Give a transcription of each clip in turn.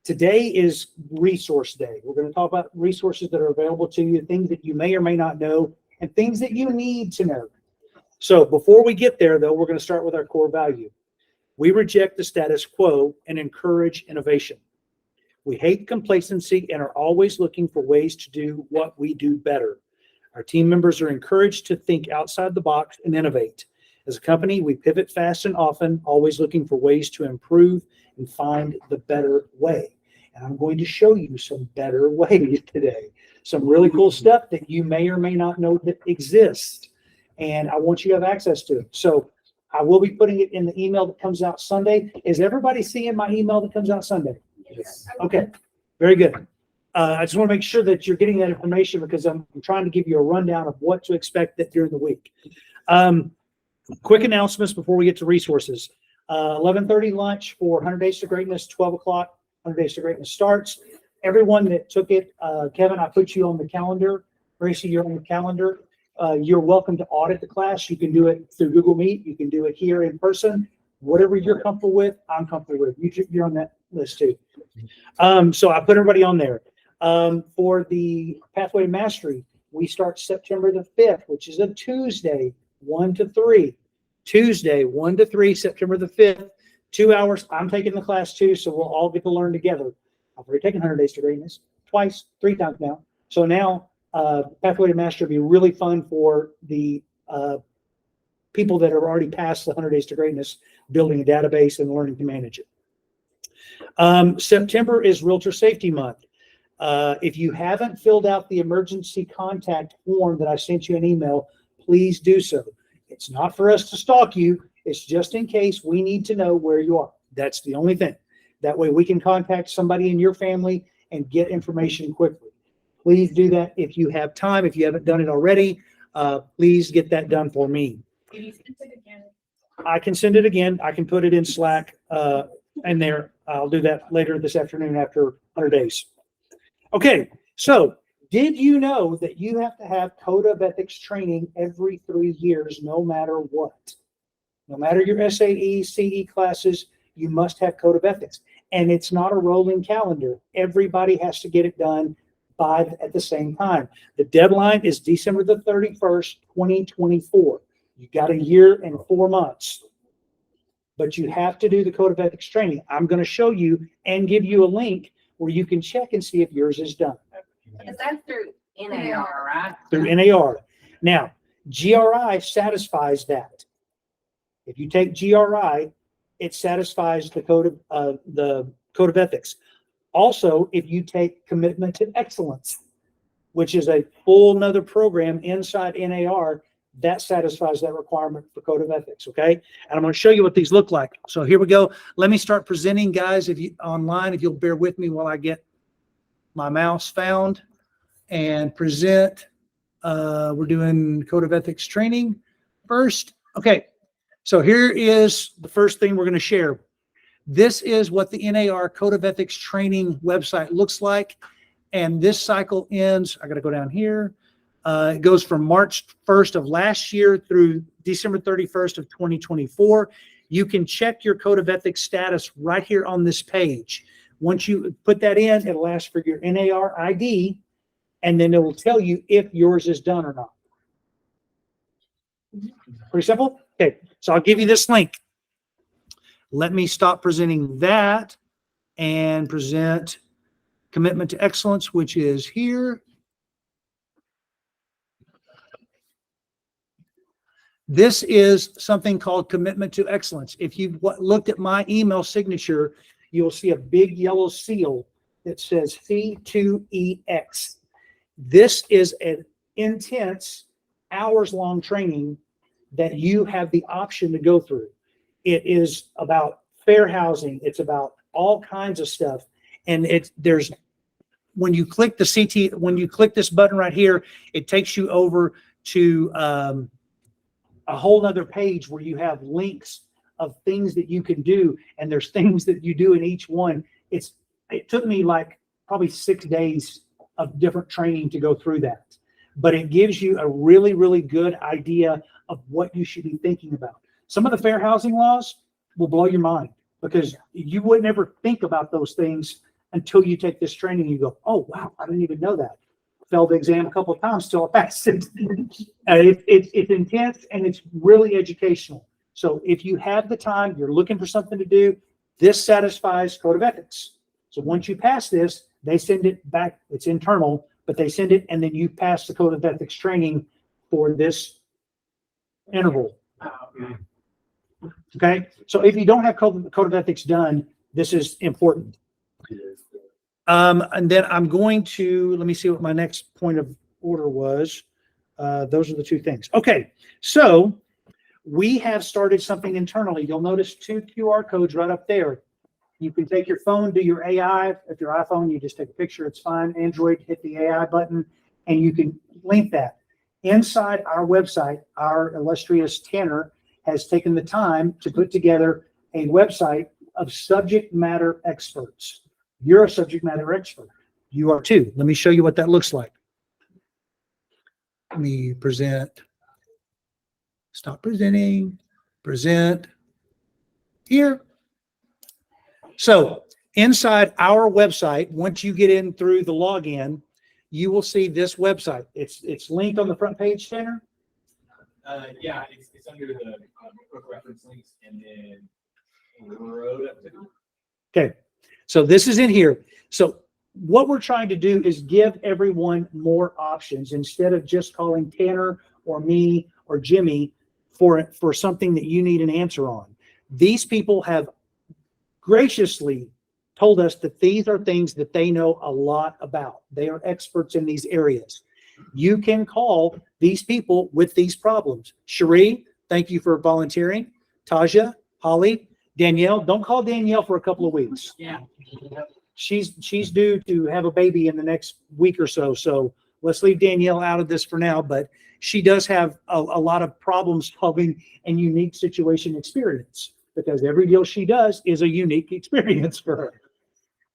Today is Resource Day. We're going to talk about resources that are available to you, things that you may or may not know, and things that you need to know. So before we get there, though, we're going to start with our core value. We reject the status quo and encourage innovation. We hate complacency and are always looking for ways to do what we do better. Our team members are encouraged to think outside the box and innovate. As a company, we pivot fast and often, always looking for ways to improve and find the better way. And I'm going to show you some better ways today. Some really cool stuff that you may or may not know that exists. And I want you to have access to it. So I will be putting it in the email that comes out Sunday. Is everybody seeing my email that comes out Sunday? Yes. Okay, very good. I just want to make sure that you're getting that information because I'm trying to give you a rundown of what to expect during the week. Quick announcements before we get to resources. 11:30 lunch for 100 Days to Greatness, 12 o'clock, 100 Days to Greatness starts. Everyone that took it, Kevin, I put you on the calendar. Gracie, you're on the calendar. You're welcome to audit the class. You can do it through Google Meet. You can do it here in person. Whatever you're comfortable with, I'm comfortable with. You're on that list too. So I put everybody on there. For the Pathway to Mastery, we start September the 5th, which is a Tuesday, 1 to 3. Tuesday, 1 to 3, September the 5th, 2 hours. I'm taking the class too, so we'll all get to learn together. I've already taken 100 Days to Greatness twice, 3 times now. So now Pathway to Mastery will be really fun for the people that are already past the 100 Days to Greatness, building a database and learning to manage it. September is Realtor Safety Month. If you haven't filled out the emergency contact form that I sent you an email, please do so. It's not for us to stalk you. It's just in case we need to know where you are. That's the only thing. That way we can contact somebody in your family and get information quickly. Please do that if you have time. If you haven't done it already, please get that done for me. Can you send it again? I can send it again. I can put it in Slack in there. I'll do that later this afternoon after 100 days. Okay, so did you know that you have to have Code of Ethics training every 3 years, no matter what? No matter your SAE, CE classes, you must have Code of Ethics. And it's not a rolling calendar. Everybody has to get it done at the same time. The deadline is December the 31st, 2024. You got a year and 4 months. But you have to do the Code of Ethics training. I'm going to show you and give you a link where you can check and see if yours is done. Is that through NAR, right? Through NAR. Now, GRI satisfies that. If you take GRI, it satisfies the Code of Ethics. Also, if you take Commitment to Excellence, which is a full nother program inside NAR, that satisfies that requirement for Code of Ethics, okay? And I'm going to show you what these look like. So here we go. Let me start presenting, guys, if you online, if you'll bear with me while I get my mouse found and present. We're doing Code of Ethics training first. Okay, so here is the first thing we're going to share. This is what the NAR Code of Ethics training website looks like. And this cycle ends, I got to go down here. It goes from March 1st of last year through December 31st of 2024. You can check your Code of Ethics status right here on this page. Once you put that in, it'll ask for your NAR ID, and then it will tell you if yours is done or not. Pretty simple? Okay, so I'll give you this link. Let me stop presenting that and present Commitment to Excellence, which is here. This is something called Commitment to Excellence. If you've looked at my email signature, you'll see a big yellow seal that says C2EX. This is an intense, hours-long training that you have the option to go through. It is about fair housing. It's about all kinds of stuff. And when you click when you click this button right here, it takes you over to a whole nother page where you have links of things that you can do, and there's things that you do in each one. It took me like probably 6 days of different training to go through that, but it gives you a really, really good idea of what you should be thinking about. Some of the fair housing laws will blow your mind because you would never think about those things until you take this training. You go, oh, wow, I didn't even know that. Failed the exam a couple of times, still I passed it. It's intense and it's really educational. So if you have the time, you're looking for something to do, this satisfies code of ethics. So once you pass this, they send it back. It's internal, but they send it, and then you pass the code of ethics training for this interval. Okay. So if you don't have code of ethics done, this is important. And then I'm going to, let me see what my next point of order was. Those are the two things. Okay. So we have started something internally. You'll notice 2 QR codes right up there. You can take your phone, do your AI. If your iPhone, you just take a picture, it's fine. Android, hit the AI button, and you can link that. Inside our website, our illustrious Tanner has taken the time to put together a website of subject matter experts. You're a subject matter expert. You are too. Let me show you what that looks like. Let me present. Stop presenting. Present. Here. So inside our website, once you get in through the login, you will see this website. It's linked on the front page, Tanner. Yeah, it's under the quick reference links and then road up to. Okay, so this is in here. So what we're trying to do is give everyone more options instead of just calling Tanner or me or Jimmy for something that you need an answer on. These people have graciously told us that these are things that they know a lot about. They are experts in these areas. You can call these people with these problems. Cherie, thank you for volunteering. Taja, Holly, Danielle, don't call Danielle for a couple of weeks. Yeah. She's due to have a baby in the next week or so. So let's leave Danielle out of this for now, but she does have a lot of problem solving and unique situation experience, because every deal she does is a unique experience for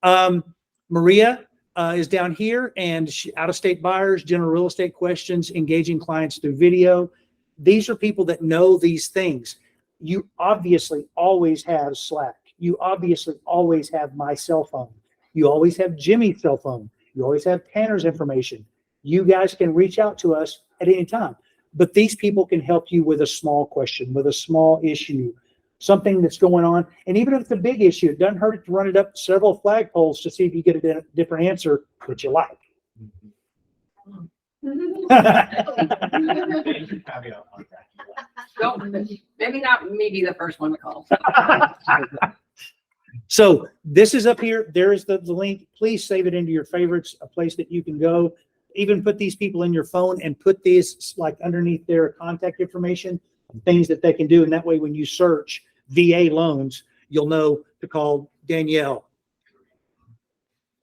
her. Maria is down here, and out-of-state buyers, general real estate questions, engaging clients through video. These are people that know these things. You obviously always have Slack. You obviously always have my cell phone. You always have Jimmy's cell phone. You always have Tanner's information. You guys can reach out to us at any time. But these people can help you with a small question, with a small issue, something that's going on. And even if it's a big issue, it doesn't hurt to run it up several flagpoles to see if you get a different answer that you like. Well, maybe not me be the first one to call. So this is up here. There is the link. Please save it into your favorites, a place that you can go. Even put these people in your phone and put these like underneath their contact information, things that they can do. And that way, when you search VA loans, you'll know to call Danielle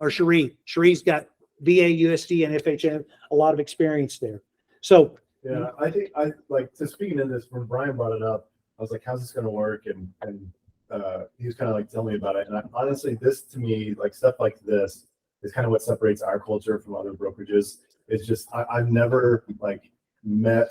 or Cherie. Cherie's got VA, USD, and FHM, a lot of experience there. So yeah, I think I like to speaking in this when Brian brought it up, I was like, how's this going to work? And he was kind of like telling me about it. And honestly, this to me, like stuff like this is kind of what separates our culture from other brokerages. It's just, I've never like met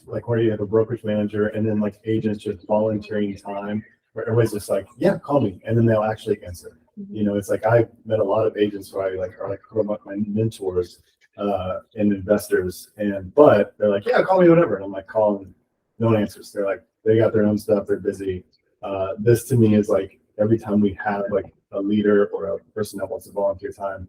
like where you have a brokerage manager and then like agents just volunteering time where everybody's just like, yeah, call me. And then they'll actually answer. You know, it's like I've met a lot of agents who I like are like my mentors and investors, but they're like, yeah, call me whatever. And I'm like, calling, no one answers. They're like, they got their own stuff, they're busy. This to me is like every time we have like a leader or a person that wants to volunteer time,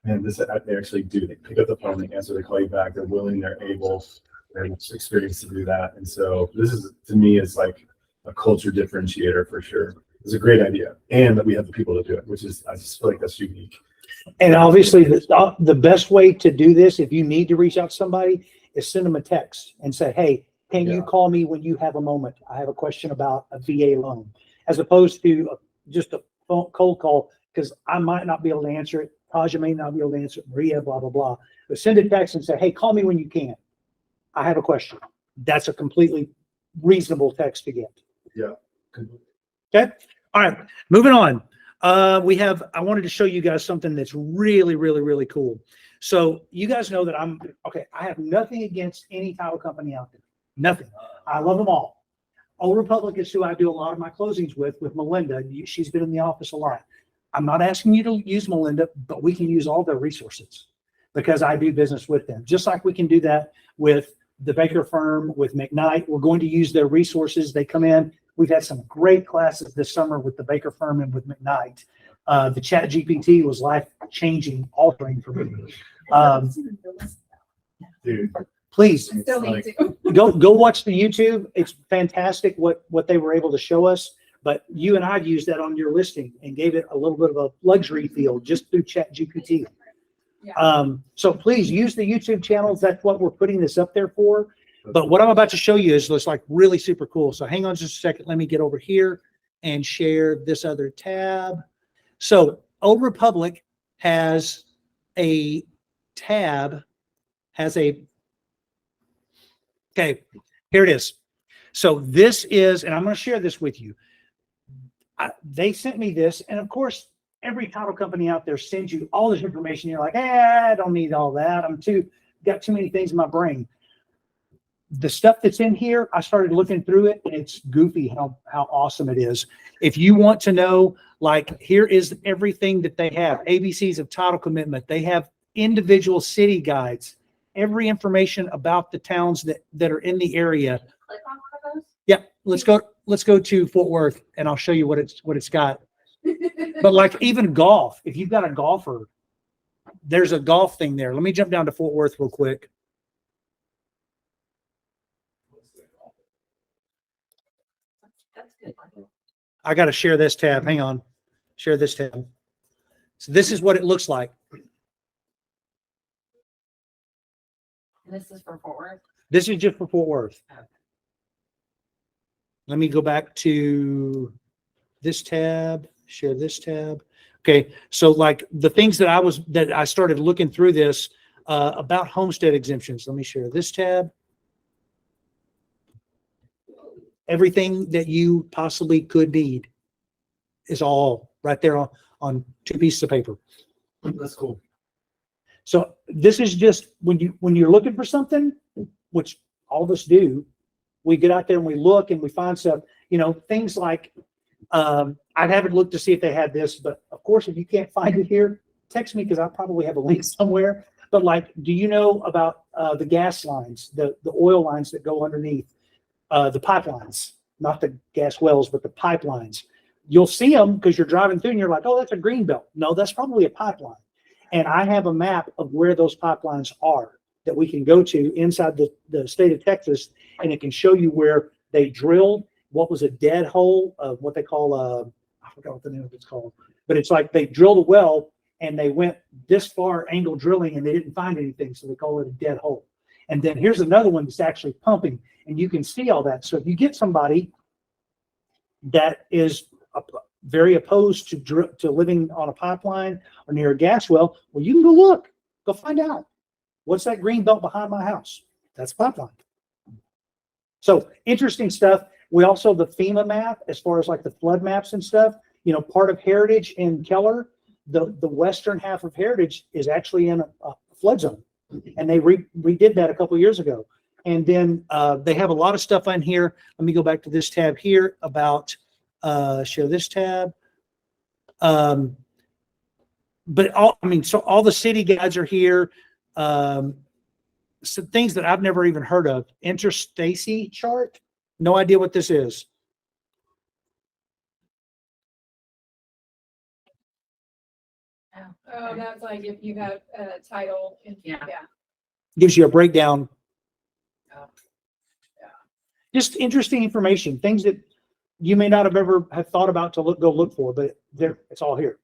and this they actually do. They pick up the phone, they answer, they call you back, they're willing, they're able, they're experienced to do that. And so this is to me is like a culture differentiator for sure. It's a great idea, and that we have the people to do it, which is I just feel like that's unique. And obviously, the best way to do this, if you need to reach out to somebody, is send them a text and say, hey, can you call me when you have a moment? I have a question about a VA loan, as opposed to just a cold call, because I might not be able to answer it. Taja may not be able to answer it. Maria, blah, blah, blah. But send a text and say, hey, call me when you can. I have a question. That's a completely reasonable text to get. Yeah. Okay. All right. Moving on. I wanted to show you guys something that's really, really, really cool. So you guys know that I have nothing against any title company out there. Nothing. I love them all. Old Republic is who I do a lot of my closings with Melinda. She's been in the office a lot. I'm not asking you to use Melinda, but we can use all their resources because I do business with them. Just like we can do that with the Baker firm, with McKnight. We're going to use their resources. They come in. We've had some great classes this summer with the Baker firm and with McKnight. The Chat GPT was life-changing, altering for me. Dude, Please Still need to. go watch the YouTube. It's fantastic what they were able to show us. But you and I used that on your listing and gave it a little bit of a luxury feel just through Chat GPT. Yeah. So please use the YouTube channels. That's what we're putting this up there for. But what I'm about to show you is looks like really super cool. So hang on just a second. Let me get over here and share this other tab. So Old Republic has a tab, okay, here it is. So this is, and I'm going to share this with you. They sent me this, and of course, every title company out there sends you all this information. You're like, I don't need all that. Got too many things in my brain. The stuff that's in here, I started looking through it, and it's goofy how awesome it is. If you want to know, like, here is everything that they have. ABCs of title commitment. They have individual city guides, every information about the towns that are in the area. Click on one of those. Yeah, let's go to Fort Worth, and I'll show you what it's got. But like even golf, if you've got a golfer, there's a golf thing there. Let me jump down to Fort Worth real quick. That's good. I got to share this tab. Hang on. Share this tab. So this is what it looks like. And this is for Fort Worth. This is just for Fort Worth. Let me go back to this tab, share this tab. Okay. So like the things that I started looking through this about homestead exemptions. Let me share this tab. Everything that you possibly could need is all right there on 2 pieces of paper. that's cool. So this is just when you're looking for something, which all of us do, we get out there and we look and we find stuff, things like, I haven't looked to see if they had this, but of course, if you can't find it here, text me because I probably have a link somewhere. But like, do you know about the gas lines, the oil lines that go underneath, the pipelines, not the gas wells, but the pipelines? You'll see them because you're driving through and you're like, oh, that's a green belt. No, that's probably a pipeline. And I have a map of where those pipelines are that we can go to inside the state of Texas, and it can show you where they drilled, what was a dead hole of what they call, I forgot what the name of it's called, but it's like they drilled a well and they went this far angle drilling and they didn't find anything. So they call it a dead hole. And then here's another one that's actually pumping, and you can see all that. So if you get somebody that is very opposed to living on a pipeline or near a gas well, well, you can go look, go find out. What's that green belt behind my house? That's a pipeline. So interesting stuff. We also, the FEMA map, as far as like the flood maps and stuff, part of Heritage in Keller, the western half of Heritage is actually in a flood zone. And they redid that a couple of years ago. And then they have a lot of stuff on here. Let me go back to this tab here about, share this tab. But all the city guides are here. Some things that I've never even heard of. Interstacy chart. No idea what this is. Oh, that's like if you have a title. Yeah. Gives you a breakdown. Oh. Yeah. Just interesting information. Things that you may not have ever have thought about to go look for, but it's all here.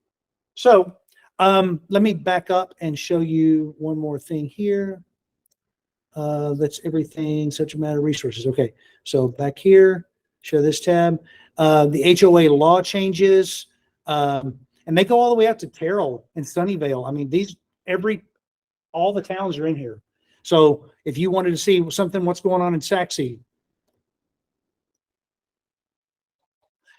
So let me back up and show you one more thing here. That's everything, such a matter of resources. Okay, so back here, show this tab. The HOA law changes, and they go all the way out to Terrell and Sunnyvale. I mean, all the towns are in here. So if you wanted to see something, what's going on in Saxe.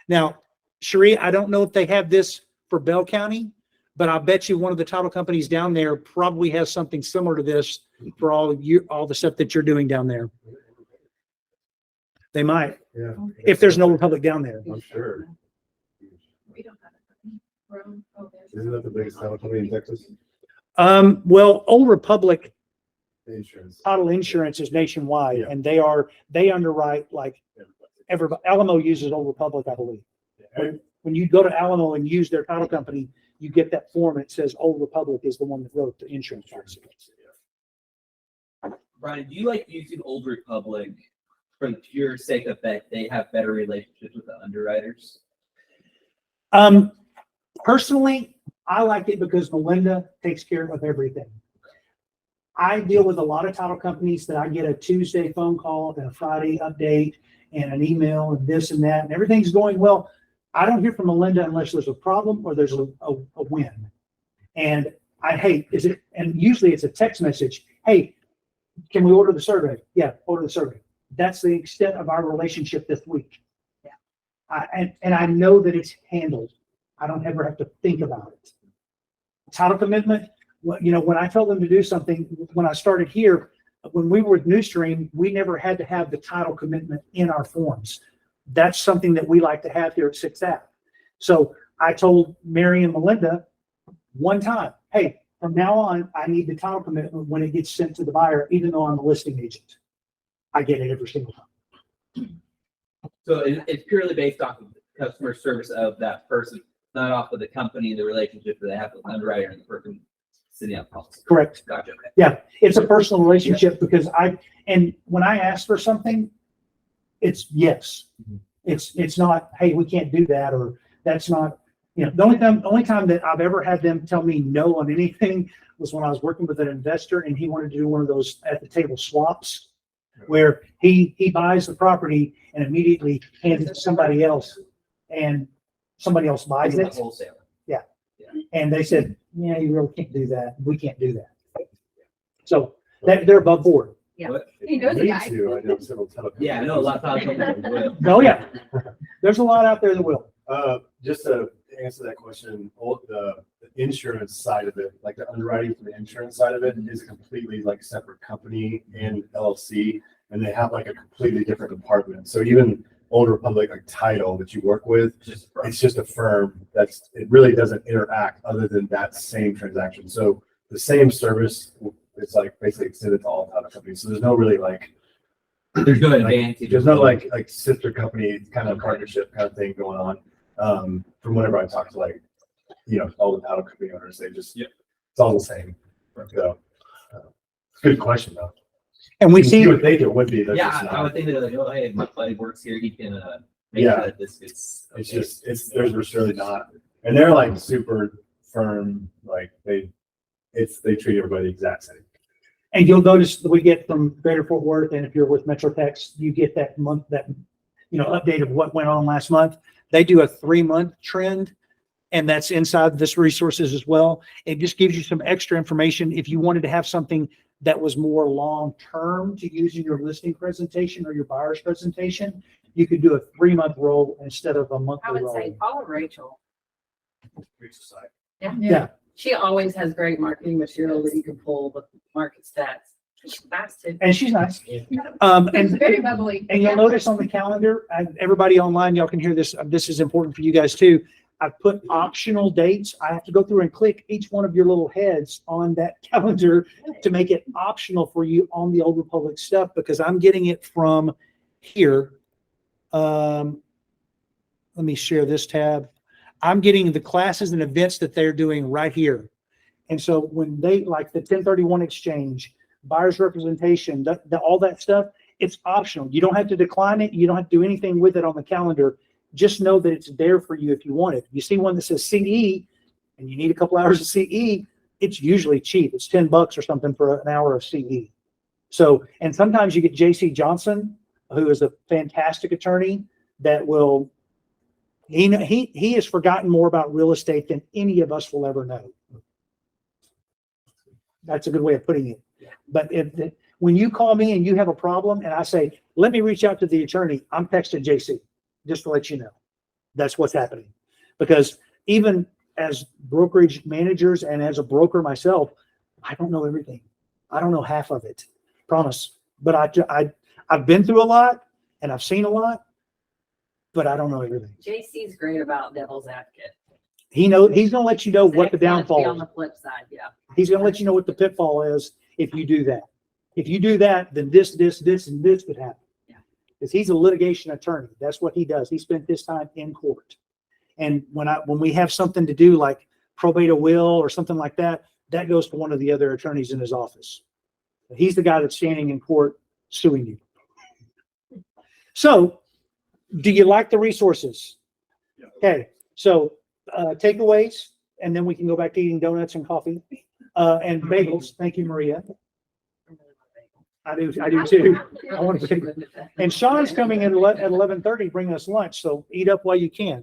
Now, Cherie, I don't know if they have this for Bell County, but I bet you one of the title companies down there probably has something similar to this for all the stuff that you're doing down there. They might, Yeah. if there's no Republic down there. I'm sure. We don't have it. Rome? Oh, there's- Isn't that the biggest title company in Texas? Well, Old Republic The insurance. Title Insurance is nationwide, Yeah. and they underwrite like everybody. Alamo uses Old Republic, I believe. And When you go to Alamo and use their title company, you get that form. It says Old Republic is the one that wrote the insurance policy. Brian, do you like using Old Republic for the pure sake of that they have better relationships with the underwriters? Personally, I like it because Melinda takes care of everything. I deal with a lot of title companies that I get a Tuesday phone call and a Friday update and an email and this and that, and everything's going well. I don't hear from Melinda unless there's a problem or there's a win. And I hate, and usually it's a text message. Hey, can we order the survey? Yeah, order the survey. That's the extent of our relationship this week. Yeah. And I know that it's handled. I don't ever have to think about it. Title commitment, when I tell them to do something, when I started here, when we were with Newstream, we never had to have the title commitment in our forms. That's something that we like to have here at 6th Ave. So I told Mary and Melinda one time, hey, from now on, I need the title commitment when it gets sent to the buyer, even though I'm a listing agent. I get it every single time. So it's purely based off of the customer service of that person, not off of the company and the relationship that they have with the underwriter and the person sitting on policy. Correct. Gotcha. Okay. Yeah, it's a personal relationship because and when I ask for something, it's yes. It's not, hey, we can't do that, or that's not, the only time that I've ever had them tell me no on anything was when I was working with an investor and he wanted to do one of those at the table swaps where he buys the property and immediately hands it to somebody else and somebody else buys It's it. a wholesaler. And they said, yeah, you really can't do that. We can't do that. So they're above board. Yeah. What? He knows the Me guy. too. I know several title companies. Yeah, I know a lot of times. Oh, yeah. There's a lot out there that will. Just to answer that question, the insurance side of it, like the underwriting for the insurance side of it is completely like a separate company and LLC, and they have like a completely different department. So even Old Republic, like title that you work with, it's just a firm it really doesn't interact other than that same transaction. So the same service is like basically extended to all title companies. So there's no really like, There's no advantage. there's no like sister company kind of partnership kind of thing going on. From whenever I talk to all the title company owners, they just, it's all the same. So, it's a good question though. And we see, You would think it would be. That's Yeah, just I not. would think that like, oh, hey, my buddy works here. He can make Yeah. sure that this is. There's really not. And they're like super firm, like they treat everybody the exact same. and you'll notice that we get from Greater Fort Worth, and if you're with Metrotex, you get that month, update of what went on last month. They do a 3-month trend, and that's inside this resources as well. It just gives you some extra information if you wanted to have something that was more long-term to use in your listing presentation or your buyer's presentation. You could do a 3-month roll instead of a I monthly would roll. say follow Rachel. Yeah. She always has great marketing material that you can pull the market stats. She's fast too. And she's nice. He's And very bubbly. And you'll notice on the calendar, and everybody online, y'all can hear this. This is important for you guys too. I've put optional dates. I have to go through and click each one of your little heads on that calendar to make it optional for you on the Old Republic stuff, because I'm getting it from here. Let me share this tab. I'm getting the classes and events that they're doing right here. And so when they, like the 1031 exchange, buyer's representation, all that stuff, it's optional. You don't have to decline it. You don't have to do anything with it on the calendar. Just know that it's there for you if you want it. You see one that says CE and you need a couple hours of CE, it's usually cheap. It's $10 or something for an hour of CE. So, and sometimes you get JC Johnson, who is a fantastic attorney that will, he has forgotten more about real estate than any of us will ever know. That's a good way of putting it. But when you call me and you have a problem and I say, let me reach out to the attorney, I'm texting JC just to let you know. That's what's happening. Because even as brokerage managers and as a broker myself, I don't know everything. I don't know half of it. Promise. But I've been through a lot and I've seen a lot, but I don't know everything. JC's great about devil's advocate. He's gonna let you know what the Next month, be downfall On is. the flip side, yeah. He's gonna let you know what the pitfall is if you do that. If you do that, then this, and this could happen. Yeah. Because he's a litigation attorney. That's what he does. He spent his time in court. And when we have something to do like probate a will or something like that, that goes to one of the other attorneys in his office. He's the guy that's standing in court suing you. So, do you like the resources? Yeah. Okay, so takeaways, and then we can go back to eating donuts and coffee and bagels. Thank you, Maria. I do too. I want to bagel. And Sean's coming in at 11:30, bringing us lunch. So eat up while you can.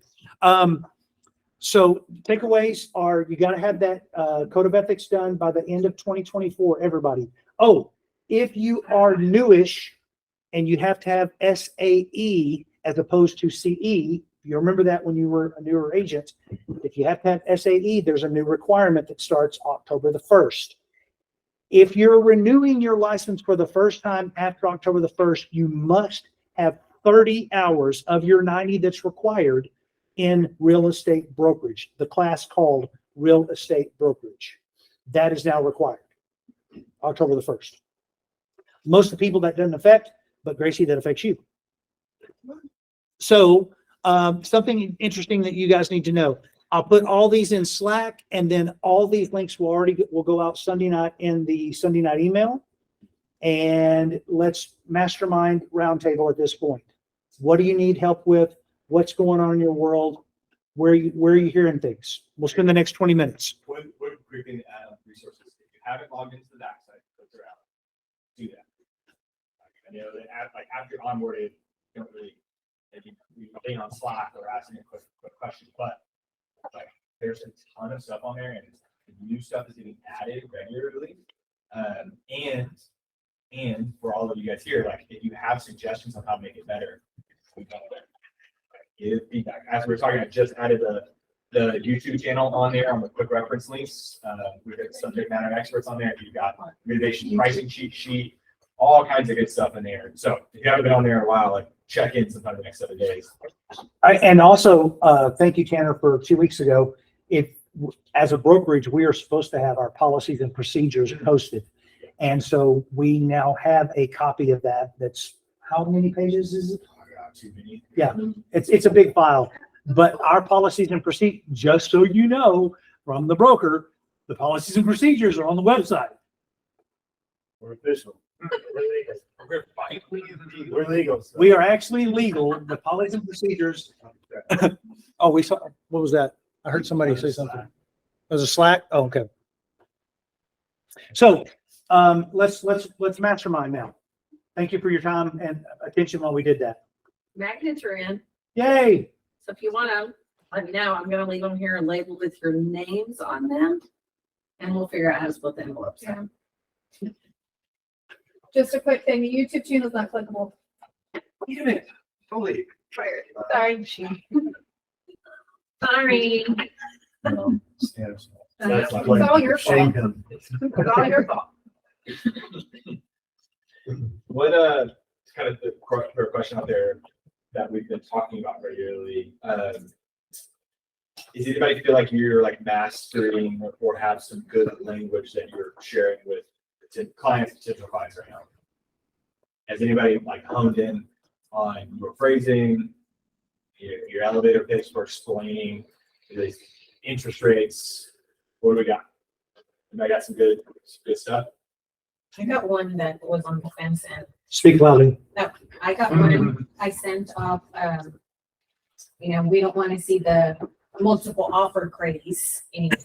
So takeaways are: you got to have that code of ethics done by the end of 2024. Everybody. Oh, if you are newish and you have to have SAE as opposed to CE, you remember that when you were a newer agent. If you have to have SAE, there's a new requirement that starts October the 1st. If you're renewing your license for the first time after October the 1st, you must have 30 hours of your 90 that's required in real estate brokerage, the class called real estate brokerage. That is now required, October the 1st. Most of the people that doesn't affect, but Gracie, that affects you. So something interesting that you guys need to know. I'll put all these in Slack, and then all these links will go out Sunday night in the Sunday night email. And let's mastermind roundtable at this point. What do you need help with? What's going on in your world? Where are you hearing things? We'll spend the next 20 minutes. What grouping to add on resources? If you haven't logged into the backside, filter out. Do that. I know that after you're onboarded, you don't really, if you being on Slack or asking a quick question, but like there's a ton of stuff on there, and new stuff is getting added regularly. And for all of you guys here, like if you have suggestions on how to make it better, we got it. Give feedback. As we're talking, I just added the YouTube channel on there on the quick reference links. We've got subject matter experts on there. You've got renovation pricing cheat sheet, all kinds of good stuff in there. So if you haven't been on there in a while, like check in sometime in the next 7 days. And also, thank you, Tanner, for 2 weeks ago. As a brokerage, we are supposed to have our policies and procedures posted. And so we now have a copy of that. That's how many pages is it? Too many. Yeah, it's a big file. But our policies and procedures, just so you know, from the broker, the policies and procedures are on the website. We're official. We're legal. So. We are actually legal. The policies and procedures. Oh, we saw. What was that? I heard somebody say something. It was a Slack. Oh, okay. So let's mastermind now. Thank you for your time and attention while we did that. Magnets are in, Yay! so if you want to, let me know. I'm going to leave them here and labeled with your names on them. And we'll figure out how to split the envelopes. Yeah. Just a quick thing, the YouTube channel is not clickable. Wait a minute. Holy. Sorry. Sorry. That's It's all your shame fault. him. It's all your fault. What kind of the question out there that we've been talking about regularly? Does anybody feel like you're like mastering or have some good language that you're sharing with clients, potential clients right now? Has anybody like honed in on your phrasing, your elevator pitch for explaining the interest rates? What do we got? Anybody got some good stuff? I got one that was on the fence and Speak loudly. I got one I sent off, we don't want to see the multiple offer craze anymore.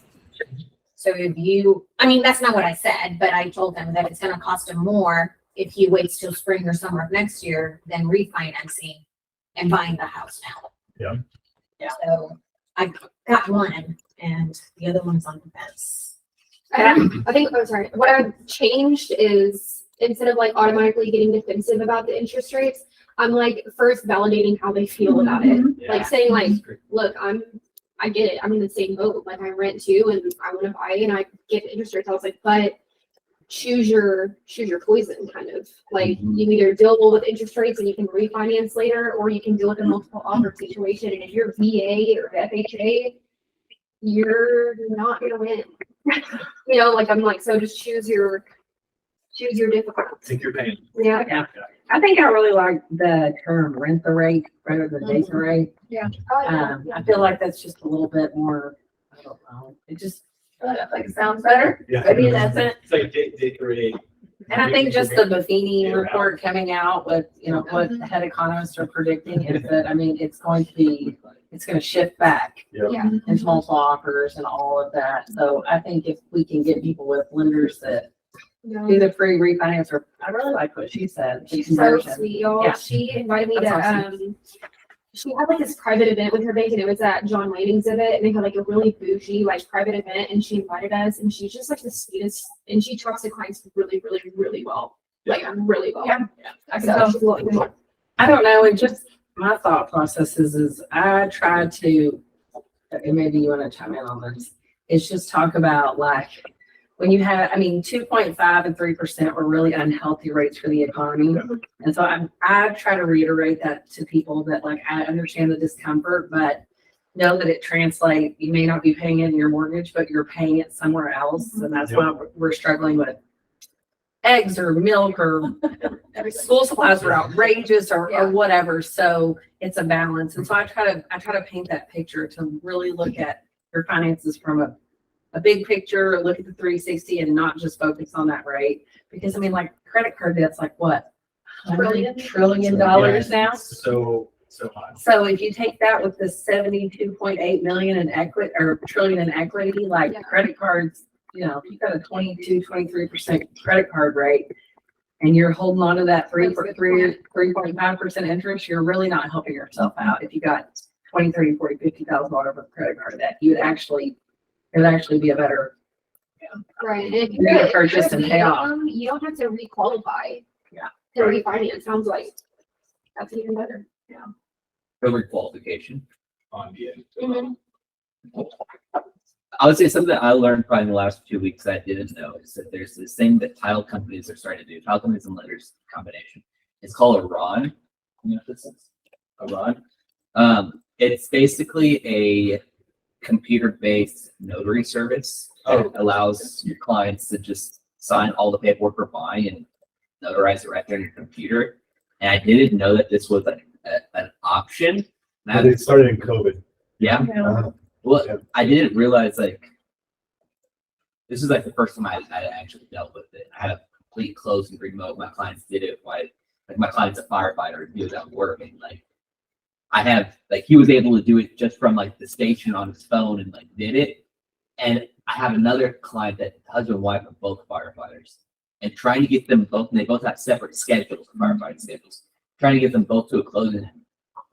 So that's not what I said, but I told them that it's going to cost him more if he waits till spring or summer of next year than refinancing and buying the house now. Yeah. So I got one and the other one's on the fence. I think, what I've changed is instead of like automatically getting defensive about the interest rates, I'm like first validating how they feel about it. Yeah. Like saying like, look, I get it. I'm in the same boat. Like I rent too and I want to buy and I get the interest rates. I was like, but choose your poison kind of like you either deal with interest rates and you can refinance later, or you can deal with a multiple offer situation. And if you're VA or FHA, you're not gonna win. You know, like I'm like, so just choose your difficult. Take your pain. Yeah. Yeah. I think I really like the term rent the rate rather than date the rate. I feel like that's just a little bit more, I don't know, it just, I think it sounds better. Yeah. maybe that's it. It's like day 3. And I think just the Buffini report coming out with, you know, what the head economists are predicting is that, I mean, it's going to shift back Yeah. into multiple offers and all of that. So I think if we can get people with lenders that do the free refinance, or I really like what she said. the She's so conversion. sweet, y'all. Yeah. She invited me That's to, awesome. she had like this private event with her bank and it was at John Laning's event and they had like a really bougie, like private event and she invited us and she's just like the sweetest and she talks to clients really, really, really well. Like really well. Yeah. I can tell she's lovely. I don't know, and just my thought process is I try to, and maybe you want to chime in on this, is just talk about like, when you have, I mean, 2.5 and 3% were really unhealthy rates for the economy. And so I try to reiterate that to people that like, I understand the discomfort, but know that it translates. You may not be paying it in your mortgage, but you're paying it somewhere else. And that's why we're struggling with eggs or milk or school supplies are outrageous or whatever. So it's a balance. And so I try to paint that picture to really look at your finances from a big picture, look at the 360 and not just focus on that rate. Because I mean, like credit card debt's like what? $100 trillion now? So high. So if you take that with the 72.8 million in equity or trillion in equity, like credit cards, you know, if you've got a 22-23% credit card rate and you're holding on to that 3.5% interest, you're really not helping yourself out. If you got 20, 30, 40, $50,000 of credit card debt, it would actually be a better. Right. And if You're gonna purchase and if pay you off. get them, you don't have to requalify. Yeah. To refinance. Sounds like that's even better. Early qualification. On the end. Mm-hmm. I would say something that I learned probably in the last 2 weeks that I didn't know is that there's this thing that title companies are starting to do, title companies and lenders combination. It's called a RON. You know what this is? A RON. It's basically a computer-based notary service that allows your clients to just sign all the paperwork for buying and notarize it right there on your computer. And I didn't know that this was an option. But it started in COVID. Yeah. Uh, Well, Yeah. I didn't realize like this is like the first time I actually dealt with it. I had a complete closing remote. My clients did it. Like my client's a firefighter. He was at work and like I have like he was able to do it just from like the station on his phone and like did it. And I have another client that husband and wife are both firefighters and trying to get them both. And they both have separate schedules, firefighting schedules. Trying to get them both to a closing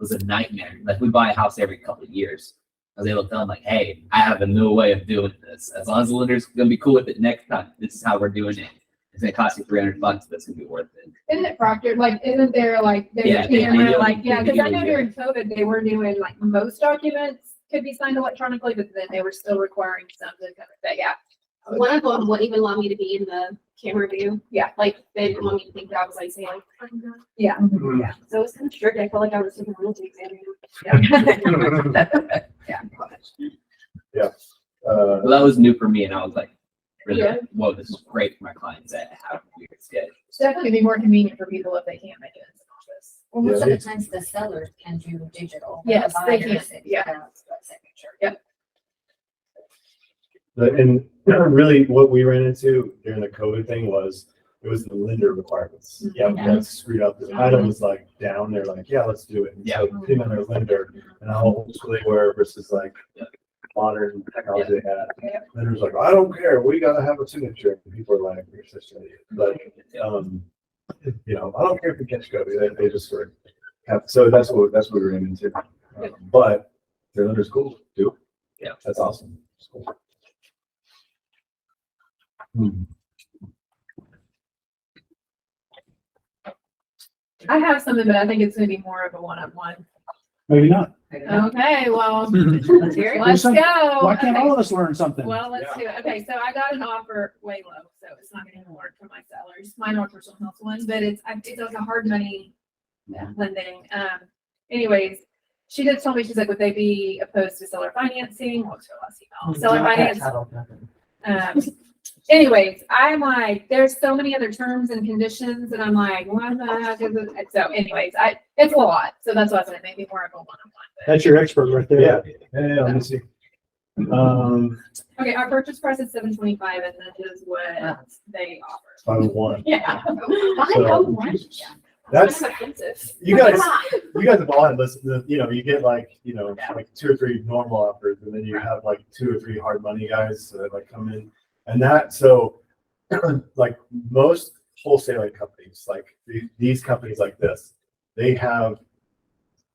was a nightmare. Like we buy a house every couple of years. I was able to tell them like, hey, I have a new way of doing this. As long as the lender's gonna be cool with it next time, this is how we're doing it. It's gonna cost you $300, but it's gonna be worth it. Isn't it Proctor? Like, isn't there like, Yeah, there's they a camera, do. like, yeah, because I know They do. during COVID, they were doing like most documents could be signed electronically, but then they were still requiring some to kind of, but yeah. One of them wouldn't even allow me to be in the camera view. Yeah. Like they didn't want me to think that I was like saying like, I'm not. Yeah. So it was kind of strict. I felt like I was taking a royalty exam. Well, that was new for me, and I was like, really, Yeah. whoa, this is great for my clients that have a weird schedule. It's definitely be more convenient for people if they can't make it into the office. Well, most Yeah, of the it's- times the sellers can do digital. Yes, they can, Buyers, yeah. signature. And really what we ran into during the COVID thing was, it was the lender requirements. Yeah, that screwed up. The title was like down. They're like, yeah, let's do it. And so it came on their lender and how old school they were versus like modern technology they had. Lender's like, I don't care. We gotta have a signature. And people are like, you're such an idiot. But, you know, I don't care if you catch COVID. They just sort of have, so that's what we ran into. But their lender's cool, too. Yeah. That's awesome. It's cool. I have something, but I think it's gonna be more of a one-on-one. Maybe not. Okay, well, Let's hear it. let's Why go. can't Okay. all of us learn something? Well, let's do it. Okay, so I got an offer way low, so it's not gonna work for my sellers. Mine are personal health ones, but it's like a hard money Yeah. lending. Anyways, she did tell me, she's like, would they be opposed to seller financing? What's her last email? Seller finance. Anyways, I'm like, there's so many other terms and conditions, and I'm like, what the heck is it? So anyways, it's a lot. So that's why it made me more of a one-on-one. That's your expert right there. Yeah, let me see. Okay, our purchase price is $725, and that is what they offer. 501. Yeah. So, that's, Offensive. you guys have all had listened to, you get like 2 or 3 normal offers, and then you have like 2 or 3 hard money guys that like come in. And that, so like most wholesaling companies, like these companies like this, they have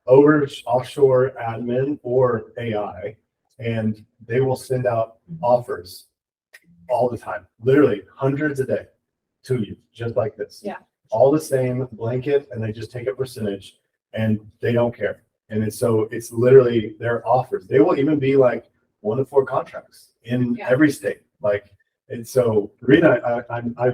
offshore admin or AI, and they will send out offers all the time, literally hundreds a day to you, just like this. Yeah. All the same blanket, and they just take a percentage, and they don't care. And it's literally their offers. They will even be like 1 to 4 contracts in every state. Like, and so Rita, I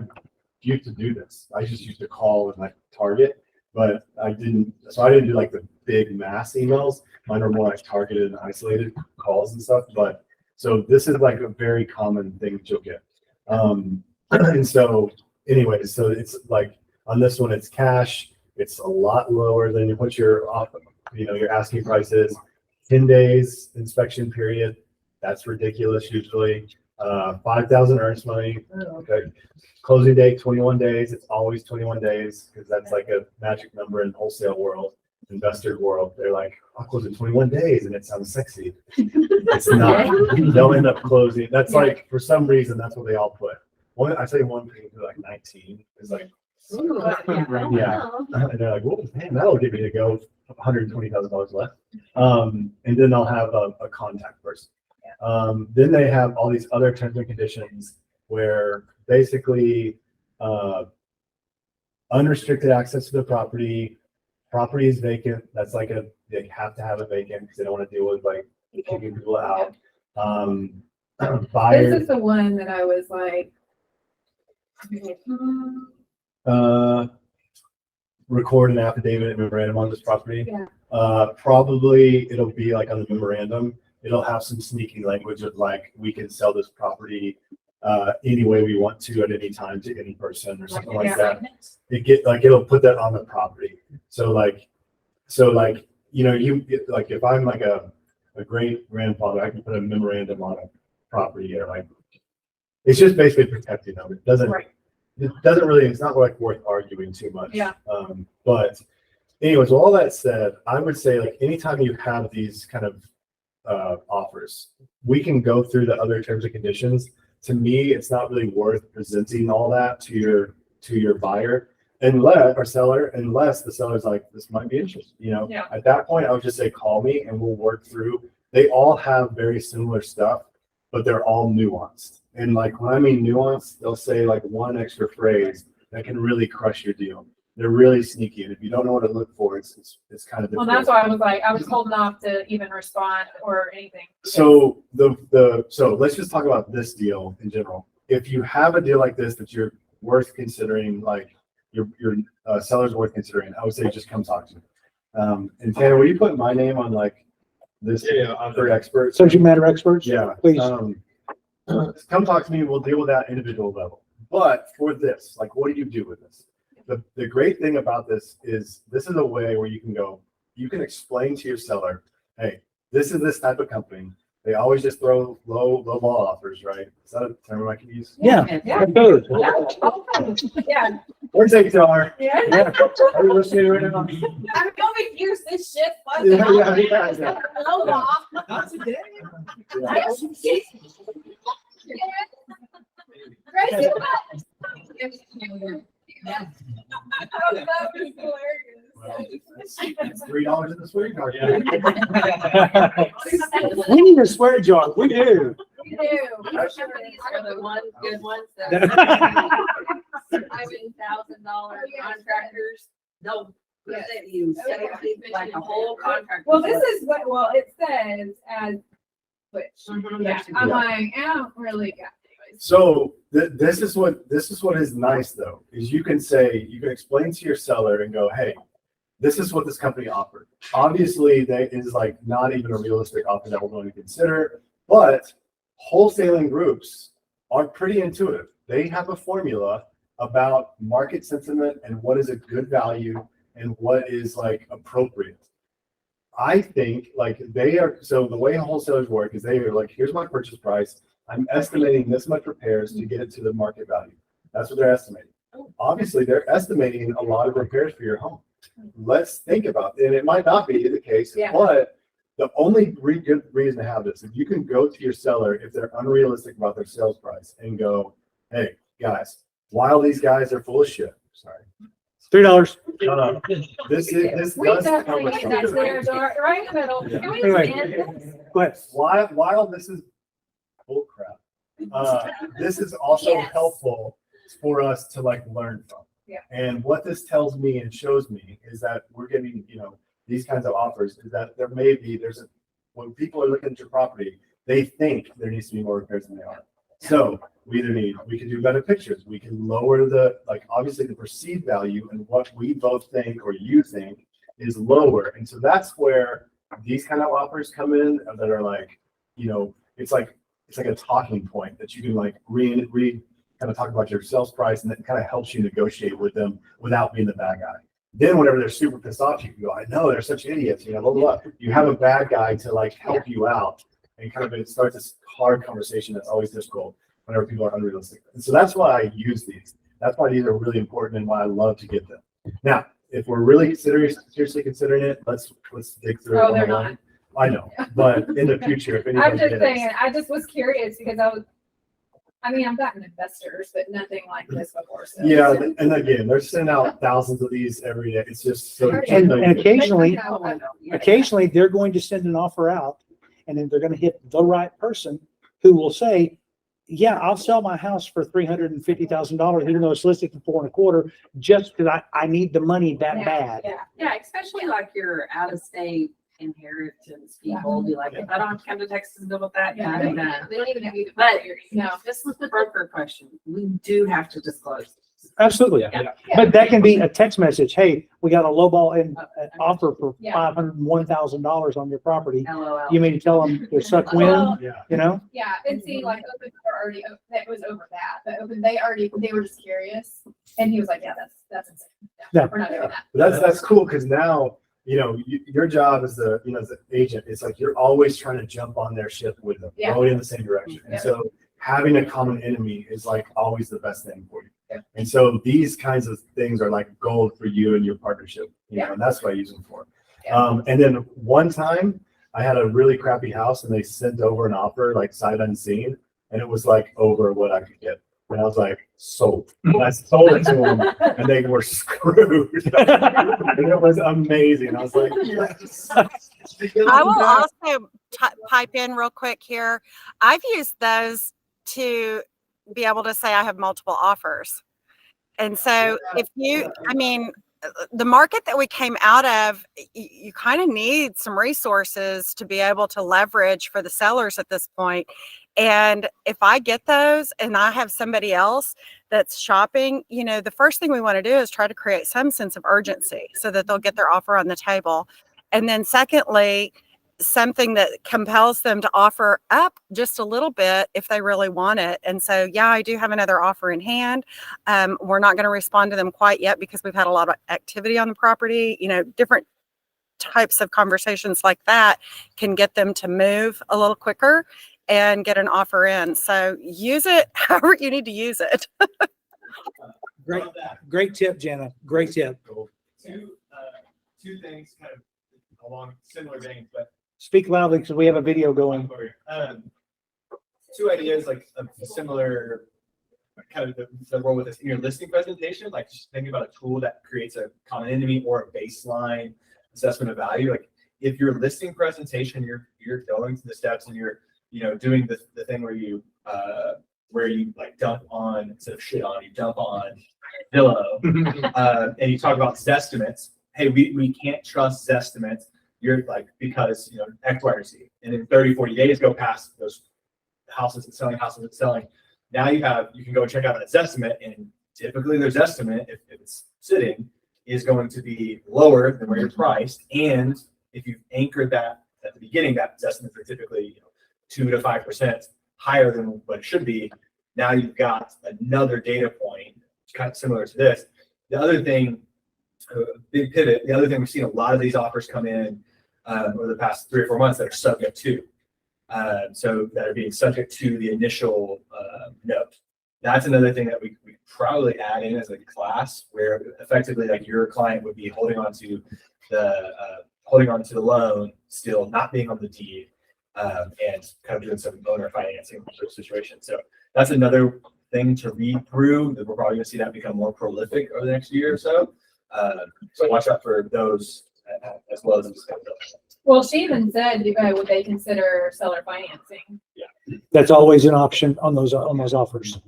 used to do this. I just used to call and like target, but I didn't do like the big mass emails. Mine are more like targeted and isolated calls and stuff. But so this is like a very common thing that you'll get. And so anyways, so it's like on this one, it's cash. It's a lot lower than what your asking price is. 10 days inspection period. That's ridiculous usually. 5,000 earnest money. Okay. Closing date, 21 days. It's always 21 days because that's like a magic number in wholesale world, investor world. They're like, I'll close in 21 days, and it sounds sexy. It's not. They'll end up closing. That's like, for some reason, that's what they all put. I say one thing to like 19 is like, yeah. And they're like, well, man, that'll get me to go $120,000 left. And then they'll have a contact person. Then they have all these other terms and conditions where basically unrestricted access to the property is vacant. That's like they have to have it vacant because they don't want to deal with like kicking people out. Buyer, This is the one that I was like, record an affidavit and memorandum on this property. Yeah. Probably it'll be like on the memorandum. It'll have some sneaky language of like, we can sell this property any way we want to at any time to any person or something like that. It'll put that on the property. So if I'm like a great grandfather, I can put a memorandum on a property or like, it's just basically protecting them. It doesn't really, it's not like worth arguing too much. Yeah. But anyways, all that said, I would say like anytime you have these kind of offers, we can go through the other terms and conditions. To me, it's not really worth presenting all that to your buyer unless the seller's like, this might be interesting. At that point, I would just say, call me and we'll work through. They all have very similar stuff, but they're all nuanced. And like when I mean nuanced, they'll say like one extra phrase that can really crush your deal. They're really sneaky, and if you don't know what to look for, it's kind of difficult. well, that's why I was holding off to even respond or anything. So so let's just talk about this deal in general. If you have a deal like this that you're worth considering, like your seller's worth considering, I would say just come talk to me. And Tanner, will you put my name on like this for experts? Subject matter experts? Yeah, Please. Come talk to me. We'll deal with that individual level. But for this, like, what do you do with this? The great thing about this is a way where you can explain to your seller, hey, this is this type of company. They always just throw low ball offers, right? Is that a term I can use? Yeah. Yeah. Good. Yeah. Or take our. Yeah. Are you listening right now? I'm going to use this shit. Yeah. Not today. $3 in the sweet card. We need a swear jar. We do. We do. These are the ones, good ones that $7,000 contractors, they'll present you like a whole contract. Well, this is what, it says as which. Yeah. I'm like, I don't really got it. So this is what is nice though, is you can explain to your seller and go, hey, this is what this company offered. Obviously, that is like not even a realistic offer that we're going to consider, but wholesaling groups are pretty intuitive. They have a formula about market sentiment and what is a good value and what is like appropriate. I think like they are, so the way wholesalers work is they are like, here's my purchase price. I'm estimating this much repairs to get it to the market value. That's what they're estimating. Obviously, they're estimating a lot of repairs for your home. Let's think about it. And it might not be the case, Yeah. but the only good reason to have this, if you can go to your seller, if they're unrealistic about their sales price and go, hey, guys, while these guys are full of shit, sorry. $3. Shut up. This does come with That's something. their door, right in the middle. Yeah. Can we Anyway. just end this? Go ahead. While this is bull crap, this is also Yes. helpful for us to like learn from. Yeah. And what this tells me and shows me is that we're getting, these kinds of offers is that when people are looking at your property, they think there needs to be more repairs than they are. So we can do better pictures. We can lower obviously the perceived value and what we both think or you think is lower. And so that's where these kind of offers come in that are like, it's like a talking point that you can like read, kind of talk about your sales price, and that kind of helps you negotiate with them without being the bad guy. Then whenever they're super pissed off, you can go, I know they're such idiots, blah, blah, blah. You have a bad guy to like help you out, and kind of it starts this hard conversation that's always difficult whenever people are unrealistic. And so that's why I use these. That's why these are really important and why I love to get them. Now, if we're really seriously considering it, let's dig through it. Oh, they're one-on-one. I know, but in the future, if I'm anybody just gets- saying, I just was curious because I've gotten investors, but nothing like this before. So. Yeah, and again, they're sending out thousands of these every day. It's just so. And occasionally, Yeah. occasionally they're going to send an offer out, and then they're going to hit the right person who will say, yeah, I'll sell my house for $350,000, even though it's listed for $4.25, just because I need the money that Yeah, bad. Yeah. Yeah, especially like your out of state inheritance people be like, if I don't have to come to Texas and deal with that, Yeah. kind Yeah, of. they don't even have you. But No. this was the broker question. We do have to disclose. Absolutely. Yeah. But that can be a text message. Hey, we got a lowball and an offer for Yeah. $501,000 on your property. LOL. You mean to tell them to suck wind, Well, Yeah. Yeah, and see, like Open Door already, that was over that, but Open, they were just curious. And he was like, yeah, that's insane. Yeah. We're not doing that. But that's cool because now, your job as the, as an agent, it's like you're always trying to jump on their ship with them, Yeah. going in the same direction. And Yeah. so having a common enemy is like always the best thing for you. Yeah. And so these kinds of things are like gold for you and your partnership, Yeah. and that's what I use them for. Yeah. And then one time I had a really crappy house and they sent over an offer like sight unseen, and it was like over what I could get. And I was like, sold. And I sold it to them and they were screwed. And it was amazing. I was like, yes. I will also pipe in real quick here. I've used those to be able to say I have multiple offers. And so the market that we came out of, you kind of need some resources to be able to leverage for the sellers at this point. And if I get those and I have somebody else that's shopping, the first thing we want to do is try to create some sense of urgency so that they'll get their offer on the table. And then secondly, something that compels them to offer up just a little bit if they really want it. And so, yeah, I do have another offer in hand. We're not going to respond to them quite yet because we've had a lot of activity on the property. Different types of conversations like that can get them to move a little quicker and get an offer in. So use it however you need to use it. Great tip, Jana. Great tip. Cool. Two things kind of along similar veins, but Speak loudly because we have a video going. two ideas like a similar kind of the role with this in your listing presentation, like just thinking about a tool that creates a common enemy or a baseline assessment of value. Like if your listing presentation, you're going through the steps and you're doing the thing where you like dump on instead of shit on, you dump on Zillow, and you talk about Zestimates. Hey, we can't trust Zestimates. You're like, because X, Y, or Z. And then 30, 40 days go past those houses and selling. Now you can go check out that Zestimate, and typically their Zestimate, if it's sitting, is going to be lower than where you're priced. And if you've anchored that at the beginning, that estimates are typically 2 to 5% higher than what it should be. Now you've got another data point, kind of similar to this. The other thing, big pivot, the other thing, we've seen a lot of these offers come in over the past 3 or 4 months that are subject to. So that are being subject to the initial note. That's another thing that we probably add in as a class, where effectively like your client would be holding on to the loan, still not being on the deed, and kind of doing some owner financing situation. So that's another thing to read through, that we're probably going to see that become more prolific over the next year or so. So watch out for those as well as this kind of stuff. Well, she even said, would they consider seller financing? That's always an option on those offers.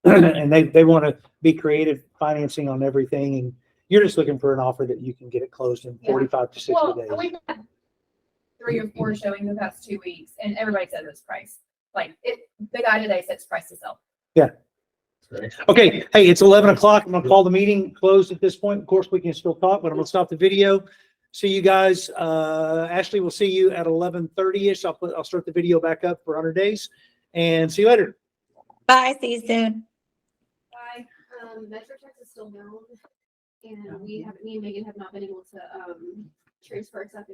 And they want to be creative financing on everything, and you're just looking for an offer that you can get it closed in 45 to 60 Well, days. we've had 3 or 4 showings the past 2 weeks, and everybody says it's price. Like the guy today said it's price to sell. Okay, hey, it's 11 o'clock. I'm gonna call the meeting closed at this point. Of course, we can still talk, but I'm gonna stop the video. See you guys. Ashley, we'll see you at 11:30ish. I'll start the video back up for 100 days, and see you later. Bye. See you soon. Bye. Metro Text is still down, and me and Megan have not been able to transfer stuff.